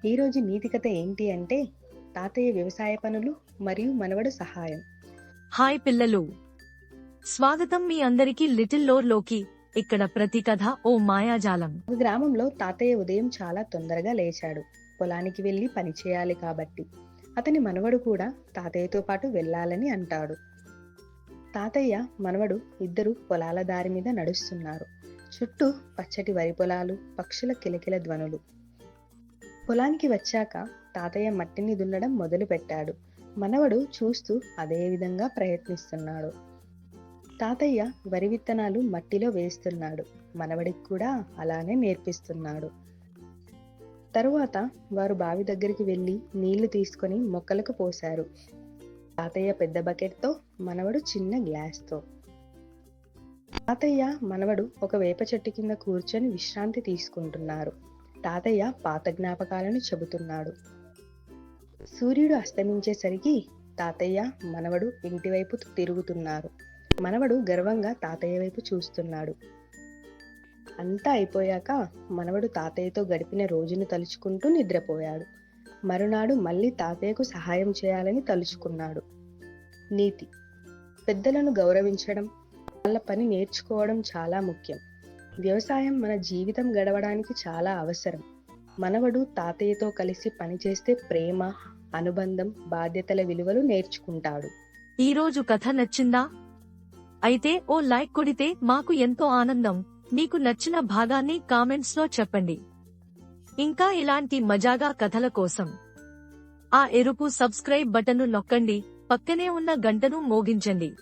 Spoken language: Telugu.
ఈరోజు నీతి కథ ఏంటి అంటే తాతయ్య వ్యవసాయ పనులు మరియు మనవడు సహాయం. హాయ్ పిల్లలు, స్వాగతం మీ అందరికీ లిటిల్ లోర్ లోకి. ఇక్కడ ప్రతి కథ ఓ మాయాజాలం. ఒక గ్రామంలో తాతయ్య ఉదయం చాలా తొందరగా లేచాడు. పొలానికి వెళ్లి పని చేయాలి కాబట్టి అతని మనవడు కూడా తాతయ్యతో పాటు వెళ్ళాలని అంటాడు. తాతయ్య మనవడు ఇద్దరు పొలాల దారి మీద నడుస్తున్నారు. చుట్టూ పచ్చటి వరి పొలాలు, పక్షుల కిలకిల ధ్వనులు. పొలానికి వచ్చాక తాతయ్య మట్టిని దున్నడం మొదలు పెట్టాడు. మనవడు చూస్తూ అదే విధంగా ప్రయత్నిస్తున్నాడు. తాతయ్య వరి విత్తనాలు మట్టిలో వేస్తున్నాడు. మనవడికి కూడా అలానే నేర్పిస్తున్నాడు. తరువాత వారు బావి దగ్గరికి వెళ్లి నీళ్లు తీసుకొని మొక్కలకు పోశారు. తాతయ్య పెద్ద బకెట్తో, మనవడు చిన్న గ్లాస్తో. తాతయ్య మనవడు ఒక వేప చెట్టు కింద కూర్చొని విశ్రాంతి తీసుకుంటున్నారు. తాతయ్య పాత జ్ఞాపకాలను చెబుతున్నాడు. సూర్యుడు అస్తమించేసరికి తాతయ్య మనవడు ఇంటి వైపు తిరుగుతున్నారు. మనవడు గర్వంగా తాతయ్య వైపు చూస్తున్నాడు. అంతా అయిపోయాక మనవడు తాతయ్యతో గడిపిన రోజును తలుచుకుంటూ నిద్రపోయాడు. మరునాడు మళ్ళీ తాతయ్యకు సహాయం చేయాలని తలుచుకున్నాడు. నీతి: పెద్దలను గౌరవించడం, వాళ్ళ పని నేర్చుకోవడం చాలా ముఖ్యం. వ్యవసాయం మన జీవితం గడవడానికి చాలా అవసరం. మనవడు తాతయ్యతో కలిసి పనిచేస్తే ప్రేమ, అనుబంధం, బాధ్యతల విలువలు నేర్చుకుంటాడు. ఈరోజు కథ నచ్చిందా? అయితే ఓ లైక్ కొడితే మాకు ఎంతో ఆనందం. మీకు నచ్చిన భాగాన్ని కామెంట్స్ లో చెప్పండి. ఇంకా ఇలాంటి మజాగా కథల కోసం ఆ ఎరుపు సబ్స్క్రైబ్ బటన్ను నొక్కండి. పక్కనే ఉన్న గంటను మోగించండి.